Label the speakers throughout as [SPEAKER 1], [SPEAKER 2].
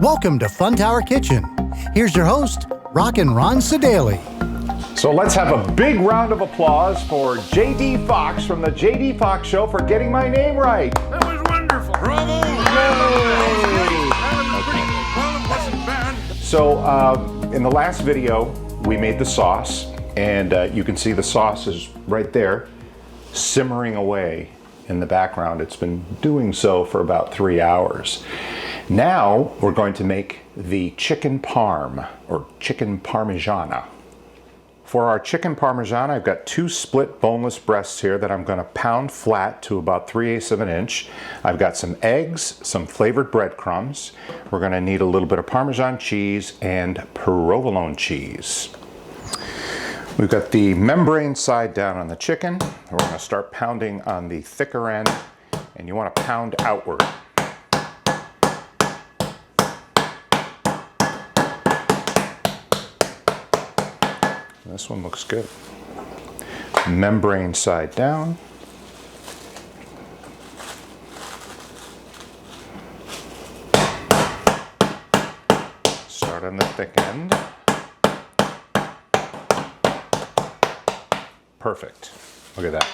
[SPEAKER 1] Welcome to Fun Tower Kitchen. Here's your host, Rockin' Sedaille.
[SPEAKER 2] So let's have a big round of applause for J.D. Fox from the J.D. Fox Show for getting my name right.
[SPEAKER 3] That was wonderful. Bravo!
[SPEAKER 2] So in the last video, we made the sauce, and you can see the sauce is right there, simmering away in the background. It's been doing so for about 3 hours. Now we're going to make the chicken parm, or chicken parmigiana. For our chicken parmigiana, I've got 2 split boneless breasts here that I'm going to pound flat to about 3/8 of an inch. I've got some eggs, some flavored breadcrumbs. We're going to need a little bit of Parmesan cheese and provolone cheese. We've got the membrane side down on the chicken. We're going to start pounding on the thicker end, and you want to pound outward. This one looks good. Membrane side down. Start on the thick end. Perfect. Look at that.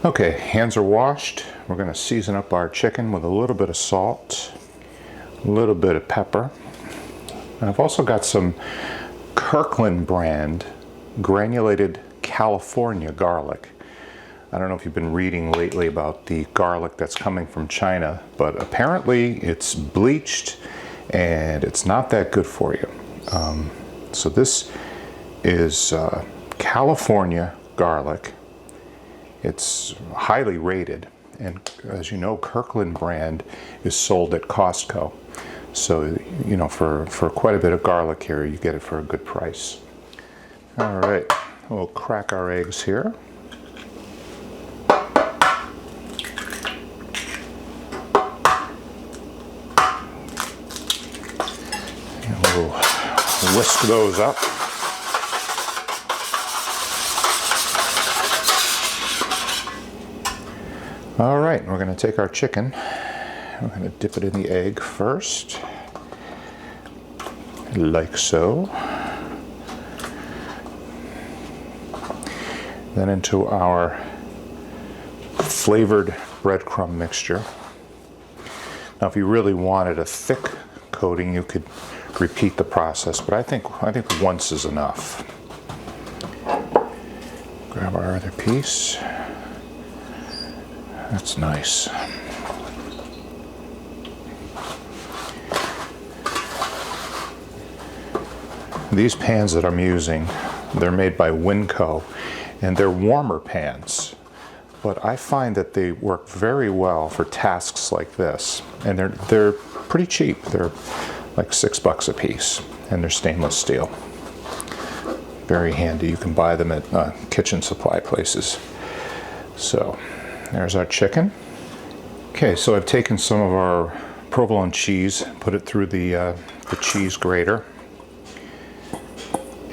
[SPEAKER 2] Okay, hands are washed. We're going to season up our chicken with a little bit of salt, a little bit of pepper. And I've also got some Kirkland brand granulated California garlic. I don't know if you've been reading lately about the garlic that's coming from China, but apparently it's bleached and it's not that good for you. So this is California garlic. It's highly rated, and as you know, Kirkland brand is sold at Costco. So, you know, for quite a bit of garlic here, you get it for a good price. All right, we'll crack our eggs here. And we'll whisk those up. All right, we're going to take our chicken. We're going to dip it in the egg first, like so. Then into our flavored breadcrumb mixture. Now, if you really wanted a thick coating, you could repeat the process, but I think once is enough. Grab our other piece. That's nice. These pans that I'm using, they're made by Winco, and they're warmer pans, but I find that they work very well for tasks like this, and they're pretty cheap. They're like $6 a piece, and they're stainless steel. Very handy. You can buy them at kitchen supply places. So there's our chicken. Okay, so I've taken some of our provolone cheese, put it through the cheese grater.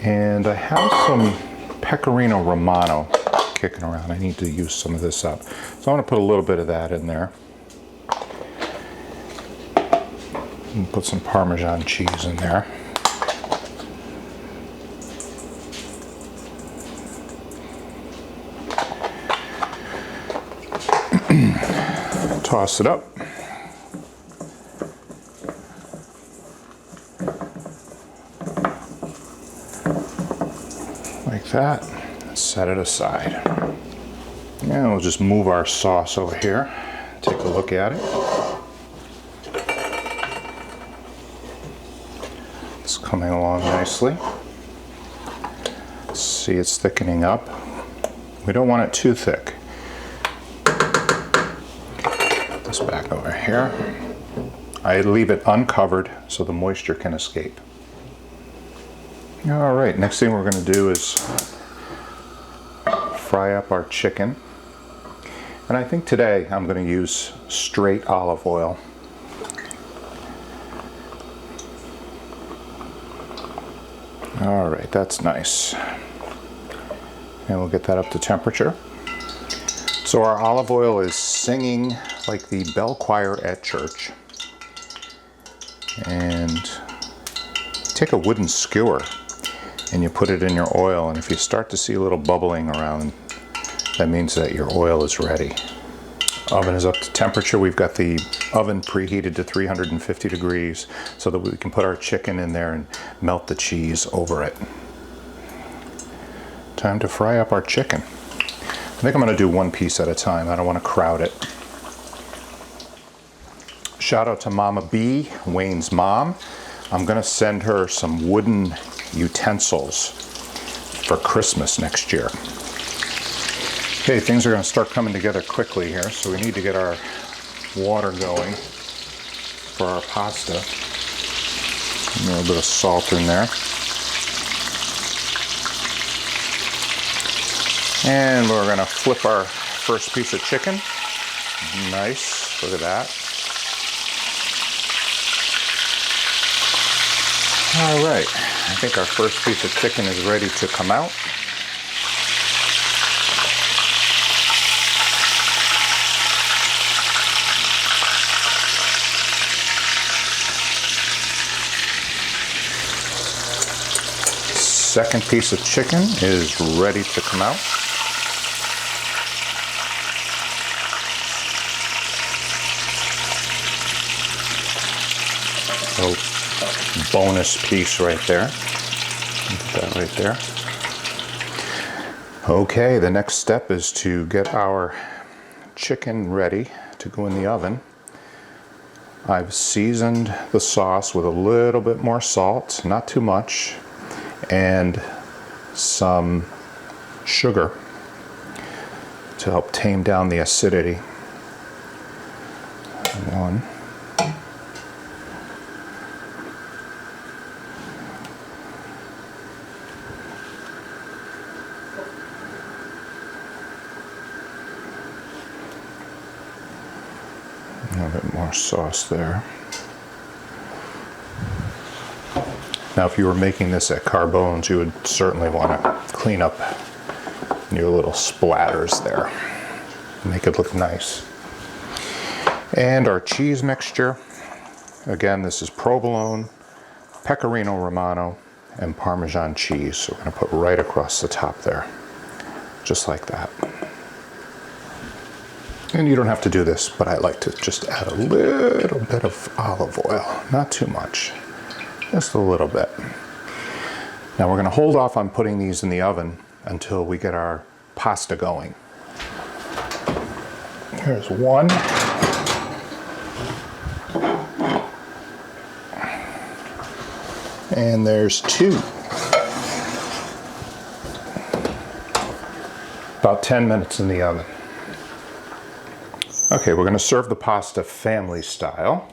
[SPEAKER 2] And I have some Pecorino Romano kicking around. I need to use some of this up. So I want to put a little bit of that in there. And put some Parmesan cheese in there. Toss it up. Like that. Set it aside. And we'll just move our sauce over here. Take a look at it. It's coming along nicely. See, it's thickening up. We don't want it too thick. Put this back over here. I leave it uncovered so the moisture can escape. All right, next thing we're going to do is fry up our chicken. And I think today I'm going to use straight olive oil. All right, that's nice. And we'll get that up to temperature. So our olive oil is singing like the bell choir at church. And take a wooden skewer and you put it in your oil, and if you start to see a little bubbling around, that means that your oil is ready. Oven is up to temperature. We've got the oven preheated to 350 degrees so that we can put our chicken in there and melt the cheese over it. Time to fry up our chicken. I think I'm going to do one piece at a time. I don't want to crowd it. Shout out to Mama B, Wayne's mom. I'm going to send her some wooden utensils for Christmas next year. Okay, things are going to start coming together quickly here, so we need to get our water going for our pasta. A little bit of salt in there. And we're going to flip our first piece of chicken. Nice, look at that. All right, I think our first piece of chicken is ready to come out. Second piece of chicken is ready to come out. Oh, bonus piece right there. Put that right there. Okay, the next step is to get our chicken ready to go in the oven. I've seasoned the sauce with a little bit more salt, not too much, and some sugar to help tame down the acidity. One. A little bit more sauce there. Now, if you were making this at Carbone's, you would certainly want to clean up your little splatters there. Make it look nice. And our cheese mixture. Again, this is provolone, pecorino romano, and Parmesan cheese. So we're going to put right across the top there, just like that. And you don't have to do this, but I like to just add a little bit of olive oil, not too much. Just a little bit. Now we're going to hold off on putting these in the oven until we get our pasta going. Here's one. And there's two. About 10 minutes in the oven. Okay, we're going to serve the pasta family style.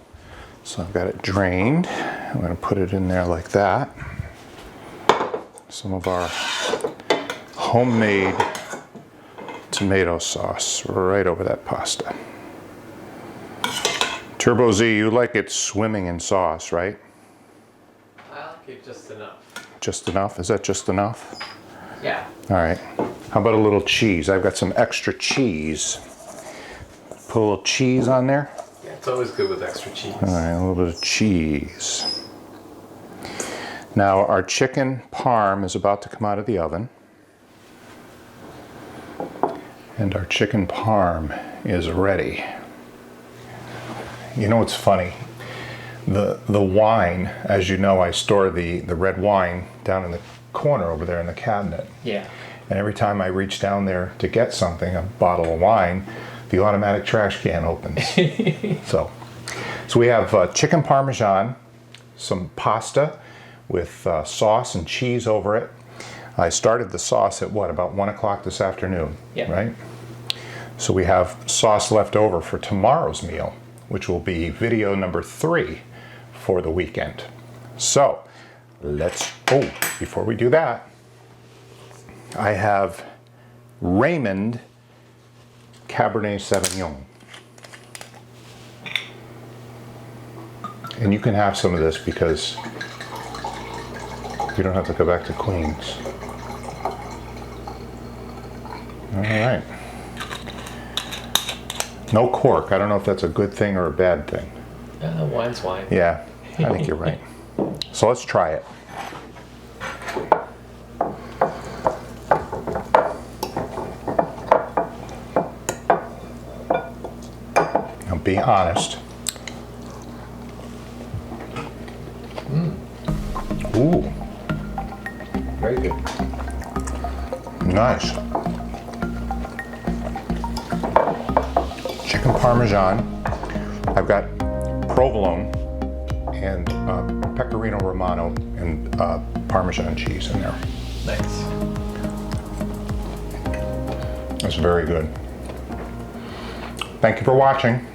[SPEAKER 2] So I've got it drained. I'm going to put it in there like that. Some of our homemade tomato sauce right over that pasta. Turbo Z, you like it swimming in sauce, right?
[SPEAKER 4] I like it just enough.
[SPEAKER 2] Just enough? Is that just enough?
[SPEAKER 4] Yeah.
[SPEAKER 2] All right. How about a little cheese? I've got some extra cheese. Put a little cheese on there.
[SPEAKER 4] Yeah, it's always good with extra cheese.
[SPEAKER 2] All right, a little bit of cheese. Now our chicken parm is about to come out of the oven. And our chicken parm is ready. You know what's funny? The wine, as you know, I store the red wine down in the corner over there in the cabinet.
[SPEAKER 4] Yeah.
[SPEAKER 2] And every time I reach down there to get something, a bottle of wine, the automatic trash can opens. So we have chicken parmesan, some pasta with sauce and cheese over it. I started the sauce at what, about 1 o'clock this afternoon,
[SPEAKER 4] yeah.
[SPEAKER 2] Right? So we have sauce left over for tomorrow's meal, which will be video number 3 for the weekend. So before we do that, I have Raymond Cabernet Sauvignon. And you can have some of this because you don't have to go back to Queens. All right. No cork. I don't know if that's a good thing or a bad thing.
[SPEAKER 4] Wine's wine.
[SPEAKER 2] Yeah. I think you're right. So let's try it. Now be honest. Ooh,
[SPEAKER 4] Very good.
[SPEAKER 2] nice. Chicken Parmesan. I've got provolone and pecorino romano and Parmesan cheese in there.
[SPEAKER 4] Nice.
[SPEAKER 2] That's very good. Thank you for watching.